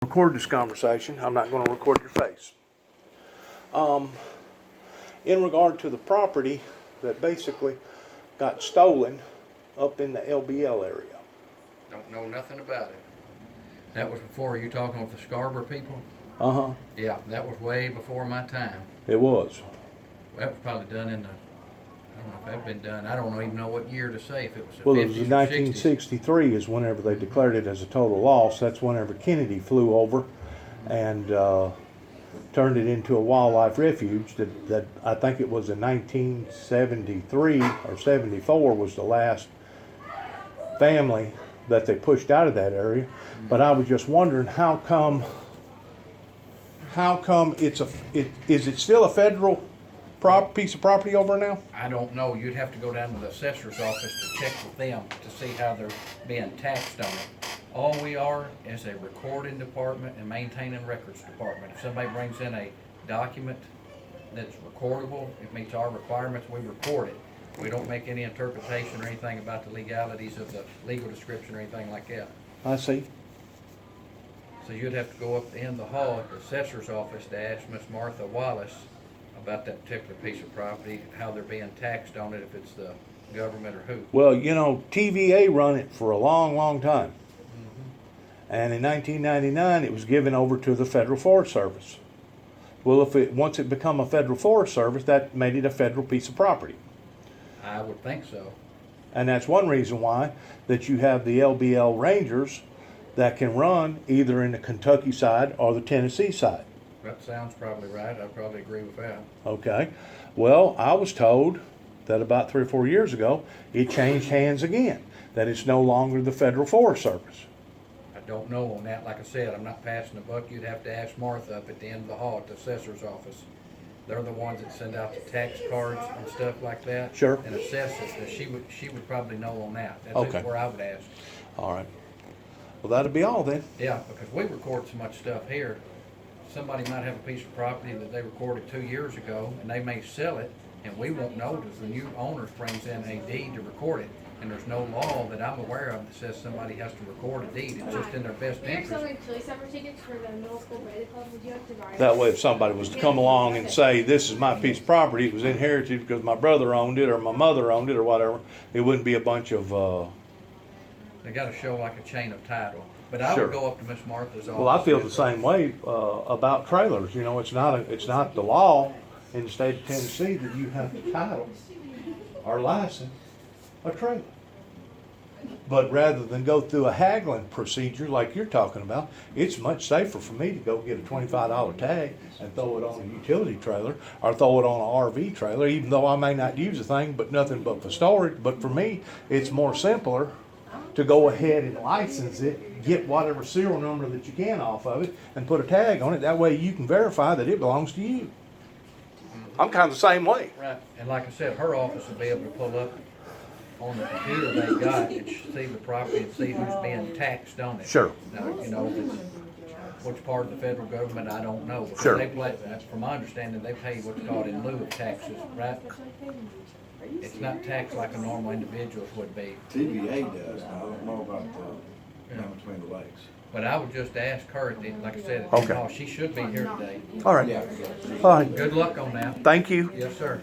Record this conversation. I'm not going to record your face. In regard to the property that basically got stolen up in the LBL area. Don't know nothing about it. That was before you talking with the Scarborough people? Uh-huh. Yeah, that was way before my time. It was. That was probably done in the, I don't know if that had been done, I don't even know what year to say, if it was the Well, 50s it was in or 60s. 1963 is whenever they declared it as a total loss. That's whenever Kennedy flew over and turned it into a wildlife refuge. That I think it was in 1973 or 74 was the last family that they pushed out of that area. But I was just wondering how come is it still a federal piece of property over now? I don't know, you'd have to go down to the assessor's office to check with them to see how they're being taxed on it. All we are is a recording department and maintaining records department. If somebody brings in a document that's recordable, it meets our requirements, we record it. We don't make any interpretation or anything about the legalities of the legal description or anything like that. I see. So you'd have to go up in the hall at the assessor's office to ask Miss Martha Wallace about that particular piece of property, how they're being taxed on it, if it's the government or who. Well, you know, T.V.A. run it for a long, long time. And in 1999, it was given over to the Federal Forest Service. Well, once it become a Federal Forest Service, that made it a federal piece of property. I would think so. And that's one reason why that you have the LBL Rangers that can run either in the Kentucky side or the Tennessee side. That sounds probably right. I'd probably agree with that. Okay. Well, I was told that about 3 or 4 years ago, it changed hands again, that it's no longer the Federal Forest Service. I don't know on that. Like I said, I'm not passing the buck. You'd have to ask Martha up at the end of the hall at the assessor's office. They're the ones that send out the tax cards and stuff like that. Sure. And assess it. So she would probably know on that. That's Okay. where I would ask. All right. Well, that'll be all then. Yeah, because we record so much stuff here. Somebody might have a piece of property that they recorded 2 years ago, and they may sell it, and we won't know because the new owner brings in a deed to record it. And there's no law that I'm aware of that says somebody has to record a deed. It's just in their best There's interest. some police number tickets for the middle school Brady Club. Would you like to buy? That way, if somebody was to come along and say, this is my piece of property, it was inherited because my brother owned it or my mother owned it or whatever, it wouldn't be a bunch of, They gotta show like a chain of title. But I Sure. would go up to Miss Martha's office. well, I feel the same way about trailers. You know, it's not the law in the state of Tennessee that you have to title or license a trailer. But rather than go through a haggling procedure like you're talking about, it's much safer for me to go get a $25 tag and throw it on a utility trailer or throw it on an RV trailer, even though I may not use the thing but nothing but for storage. But for me, it's more simpler to go ahead and license it, get whatever serial number that you can off of it, and put a tag on it. That way you can verify that it belongs to you. I'm kind of the same way. Right, and like I said, her office will be able to pull up on the computer they got and see the property and see who's being taxed on it. Sure. Now, you know, if it's which part of the federal government, I don't know. Because Sure. They play, from my understanding, they pay what's called in lieu of taxes, right? It's not taxed like a normal individual's would be. T.V.A. does. I don't know about the in between the lakes. But I would just ask her, like I said, Okay. she should be here today. All right. Yeah. All right. Good luck on that. Thank you. Yes, sir.